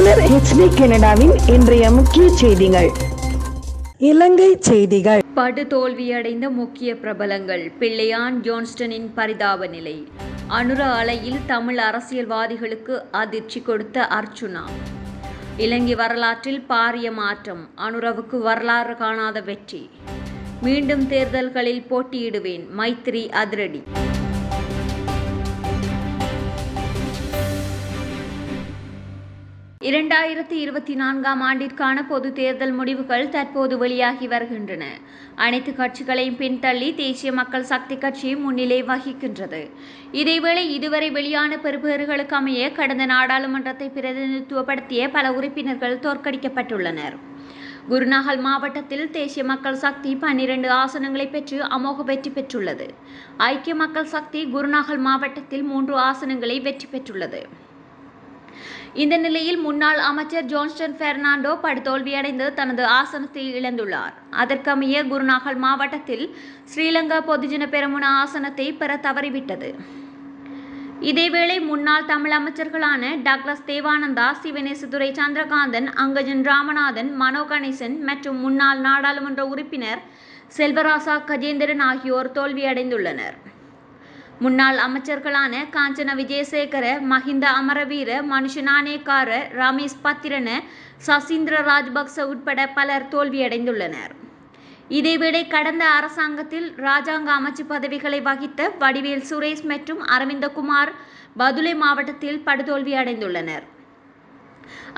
தமிழர் HD கனடாவின் இன்றைய முக்கிய செய்திகள். இலங்கை செய்திகள். படுதோல்வியடைந்த முக்கிய பிரபலங்கள். பிள்ளையான் ஜோன்ஸ்டனின் பரிதாப நிலை. அனுர அலையில் தமிழ் அரசியல்வாதிகளுக்கு அதிர்ச்சி கொடுத்த அர்ச்சுனா. இலங்கை வரலாற்றில் பாரிய மாற்றம். அனுரவுக்கு வரலாறு காணாத வெற்றி. மீண்டும் தேர்தல்களில் போட்டியிடுவேன். மைத்திரி அதிரடி. 2024ஆம் ஆண்டிற்கான பொது தேர்தல் முடிவுகள் தற்போது வெளியாகி வருகின்றன. அனைத்து கட்சிகளையும் பின்தள்ளி தேசிய மக்கள் சக்தி கட்சி முன்னிலை வகிக்கின்றது. இதேவேளை இதுவரை வெளியான பெறுபேறுகளுக்கு அமைய கடந்த நாடாளுமன்றத்தை பிரதிநிதித்துவப்படுத்திய பல உறுப்பினர்கள் தோற்கடிக்கப்பட்டுள்ளனர். குருநாகல் மாவட்டத்தில் தேசிய மக்கள் சக்தி 12 ஆசனங்களை பெற்று அமோக வெற்றி பெற்றுள்ளது. ஐக்கிய மக்கள் சக்தி குருநாகல் மாவட்டத்தில் 3 ஆசனங்களை வெற்றி பெற்றுள்ளது. இந்த நிலையில் முன்னாள் அமைச்சர் ஜோன்ஸ்டன் பெர்னாண்டோ படுதோல்வியடைந்து தனது ஆசனத்தை இழந்துள்ளார். அதற்கமைய குருநாகல் மாவட்டத்தில் ஸ்ரீலங்கா பொதுஜன பெரமுன ஆசனத்தை பெற தவறிவிட்டது. இதேவேளை முன்னாள் தமிழ் அமைச்சர்களான டாக்டர் தேவானந்தா, சிவனேசதுரை சந்திரகாந்தன், அங்கஜன் ராமநாதன், மனோ கணேசன் மற்றும் முன்னாள் நாடாளுமன்ற உறுப்பினர் செல்வராசா கஜேந்திரன் ஆகியோர் தோல்வியடைந்துள்ளனர். முன்னாள் அமைச்சர்களான காஞ்சன விஜயசேகர, மஹிந்த அமரவீர, மனுஷ நாணயக்கார, ரமேஷ் பத்திரன, சசீந்திர ராஜபக்ச உட்பட பலர் தோல்வியடைந்துள்ளனர். இதேவேளை கடந்த அரசாங்கத்தில் இராஜாங்க அமைச்சு பதவிகளை வகித்த வடிவேல் சுரேஷ் மற்றும் அரவிந்தகுமார் பதுளை மாவட்டத்தில் படுதோல்வியடைந்துள்ளனர்.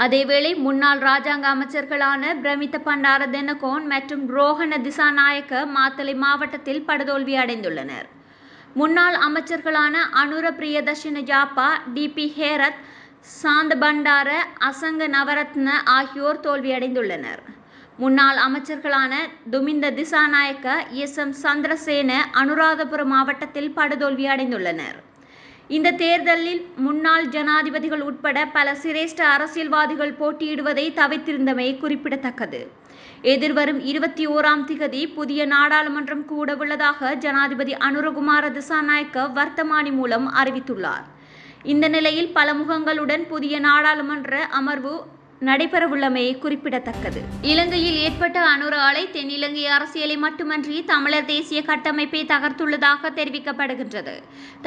அதேவேளை முன்னாள் இராஜாங்க அமைச்சர்களான பிரமித்த பண்டார தென்னகோன் மற்றும் ரோஹண திசாநாயக்க மாத்தளை மாவட்டத்தில் படுதோல்வியடைந்துள்ளனர். முன்னாள் அமைச்சர்களான அனுர பிரியதர்ஷன ஜாப்பா, டிபி ஹேரத், சாந்த பண்டார, அசங்க நவரத்ன ஆகியோர் தோல்வியடைந்துள்ளனர். முன்னாள் அமைச்சர்களான துமிந்த திசாநாயக்க, SM சந்திரசேன அனுராதபுரம் மாவட்டத்தில் படுதோல்வியடைந்துள்ளனர். இந்த தேர்தலில் முன்னாள் ஜனாதிபதிகள் உட்பட பல சிரேஷ்ட அரசியல்வாதிகள் போட்டியிடுவதை தவிர்த்திருந்தமை குறிப்பிடத்தக்கது. எதிர்வரும் 21ஆம் திகதி புதிய நாடாளுமன்றம் கூடவுள்ளதாக ஜனாதிபதி அனுரகுமார திசாநாயக்க வர்த்தமானி மூலம் அறிவித்துள்ளார். இந்த நிலையில் பல முகங்களுடன் புதிய நாடாளுமன்ற அமர்வு நடைபெறவுள்ளமை குறிப்பிடத்தக்கது. இலங்கையில் ஏற்பட்ட அனுர அலை தென்னிலங்கை அரசியலை மட்டுமன்றி தமிழர் தேசிய கட்டமைப்பை தகர்த்துள்ளதாக தெரிவிக்கப்படுகின்றது.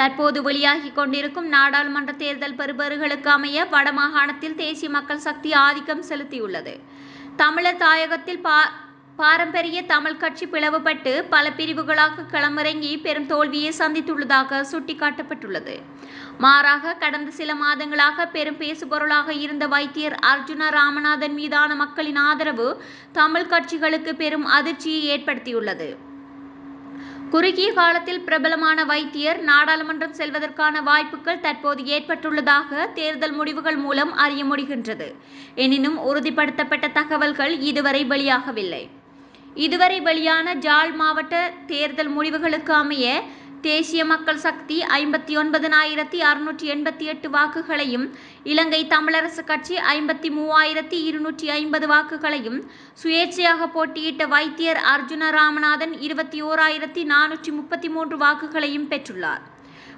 தற்போது வெளியாகி கொண்டிருக்கும் நாடாளுமன்ற தேர்தல் பெறுபேறுகளுக்கு அமைய வடமாகாணத்தில் தேசிய மக்கள் சக்தி ஆதிக்கம் செலுத்தியுள்ளது. தமிழர் தாயகத்தில் பாரம்பரிய தமிழ் கட்சி பிளவுபட்டு பல பிரிவுகளாக களமிறங்கி பெரும் தோல்வியை சந்தித்துள்ளதாக சுட்டிக்காட்டப்பட்டுள்ளது. மாறாக கடந்த சில மாதங்களாக பெரும் பேசுபொருளாக இருந்த வைத்தியர் அர்ஜுனா ராமநாதன் மீதான மக்களின் ஆதரவு தமிழ் கட்சிகளுக்கு பெரும் அதிர்ச்சியை ஏற்படுத்தியுள்ளது. குறுகிய காலத்தில் பிரபலமான வைத்தியர் நாடாளுமன்றம் செல்வதற்கான வாய்ப்புகள் தற்போது ஏற்பட்டுள்ளதாக தேர்தல் முடிவுகள் மூலம் அறிய முடிகின்றது. எனினும் உறுதிப்படுத்தப்பட்ட தகவல்கள் இதுவரை வெளியாகவில்லை. இதுவரை வெளியான ஜாழ் மாவட்ட தேர்தல் முடிவுகளுக்கு அமைய தேசிய மக்கள் சக்தி 59,688 வாக்குகளையும், இலங்கை தமிழரசு கட்சி 53,250 வாக்குகளையும், சுயேட்சையாக போட்டியிட்ட வைத்தியர் அர்ஜுன ராமநாதன் 21,433 வாக்குகளையும் பெற்றுள்ளார்.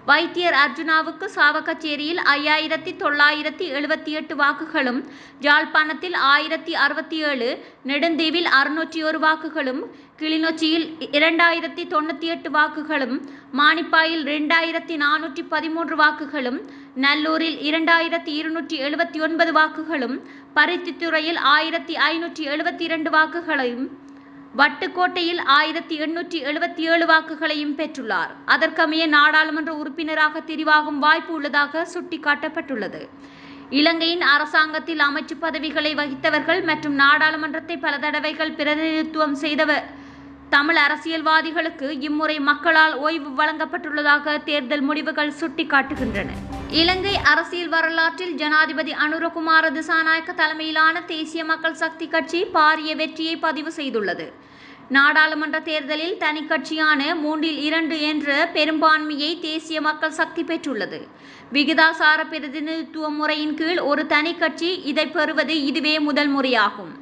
வைத்தியர் அர்ஜுனாவுக்கு சாவகச்சேரியில் 5,978 வாக்குகளும், யாழ்ப்பாணத்தில் 1,067, நெடுந்தீவில் 601 வாக்குகளும், கிளிநொச்சியில் 2,098 வாக்குகளும், மானிப்பாயில் 2,413 வாக்குகளும், நல்லூரில் 2,279 வாக்குகளும், பருத்தித்துறையில் 1,572 வாக்குகளையும், வட்டுக்கோட்டையில் 1,877 வாக்குகளையும் பெற்றுள்ளார். அதற்கமைய நாடாளுமன்ற உறுப்பினராக தெரிவாகும் வாய்ப்பு உள்ளதாக சுட்டிக்காட்டப்பட்டுள்ளது. இலங்கையின் அரசாங்கத்தில் அமைச்சு பதவிகளை வகித்தவர்கள் மற்றும் நாடாளுமன்றத்தை பல தடவைகள் பிரதிநிதித்துவம் செய்தவர் தமிழ் அரசியல்வாதிகளுக்கு இம்முறை மக்களால் ஓய்வு வழங்கப்பட்டுள்ளதாக தேர்தல் முடிவுகள் சுட்டிக்காட்டுகின்றன. இலங்கை அரசியல் வரலாற்றில் ஜனாதிபதி அனுரகுமார திசாநாயக்க தலைமையிலான தேசிய மக்கள் சக்தி கட்சி பாரிய வெற்றியை பதிவு செய்துள்ளது. நாடாளுமன்ற தேர்தலில் தனி கட்சியான 3/2 என்ற பெரும்பான்மையை தேசிய மக்கள் சக்தி பெற்றுள்ளது. விகிதாசார பிரதிநிதித்துவ முறையின் கீழ் ஒரு தனி கட்சி இதை பெறுவது இதுவே முதல் முறையாகும்.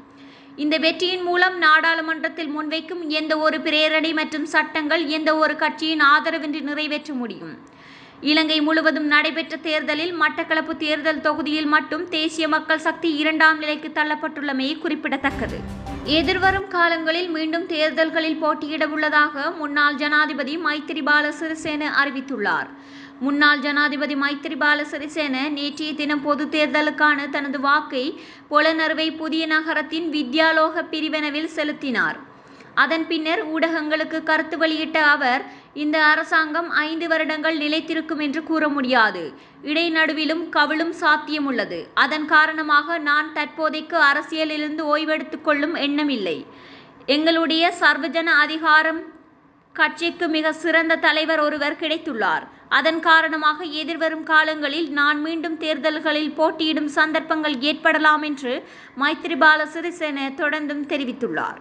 இந்த வெற்றியின் மூலம் நாடாளுமன்றத்தில் முன்வைக்கும் எந்த ஒரு பிரேரணை மற்றும் சட்டங்கள் எந்த ஒரு கட்சியின் ஆதரவின்றி நிறைவேற்ற முடியும். இலங்கை முழுவதும் நடைபெற்ற தேர்தலில் மட்டக்களப்பு தேர்தல் தொகுதியில் மட்டும் தேசிய மக்கள் சக்தி 2ஆம் நிலைக்கு தள்ளப்பட்டுள்ளமை குறிப்பிடத்தக்கது. எதிர்வரும் காலங்களில் மீண்டும் தேர்தல்களில் போட்டியிட உள்ளதாக முன்னாள் ஜனாதிபதி மைத்திரிபால சிறிசேன அறிவித்துள்ளார். முன்னாள் ஜனாதிபதி மைத்திரிபால சிறிசேன நேற்றைய தினம் பொது தேர்தலுக்கான தனது வாக்கை பொலனறுவை புதிய நகரத்தின் வித்யாலோக பிரிவினவில் செலுத்தினார். அதன் பின்னர் ஊடகங்களுக்கு கருத்து வெளியிட்ட அவர், இந்த அரசாங்கம் 5 வருடங்கள் நிலைத்திருக்கும் என்று கூற முடியாது. இடைநடுவிலும் கவிழும் சாத்தியமுள்ளது. அதன் காரணமாக நான் தற்போதைக்கு அரசியலிலிருந்து ஓய்வெடுத்துக் கொள்ளும் எண்ணமில்லை. எங்களுடைய சர்வஜன அதிகாரம் கட்சிக்கு மிக சிறந்த தலைவர் ஒருவர் கிடைத்துள்ளார். அதன் காரணமாக எதிர்வரும் காலங்களில் நான் மீண்டும் தேர்தல்களில் போட்டியிடும் சந்தர்ப்பங்கள் ஏற்படலாம் என்று மைத்திரிபால சிறிசேன தொடர்ந்தும் தெரிவித்துள்ளார்.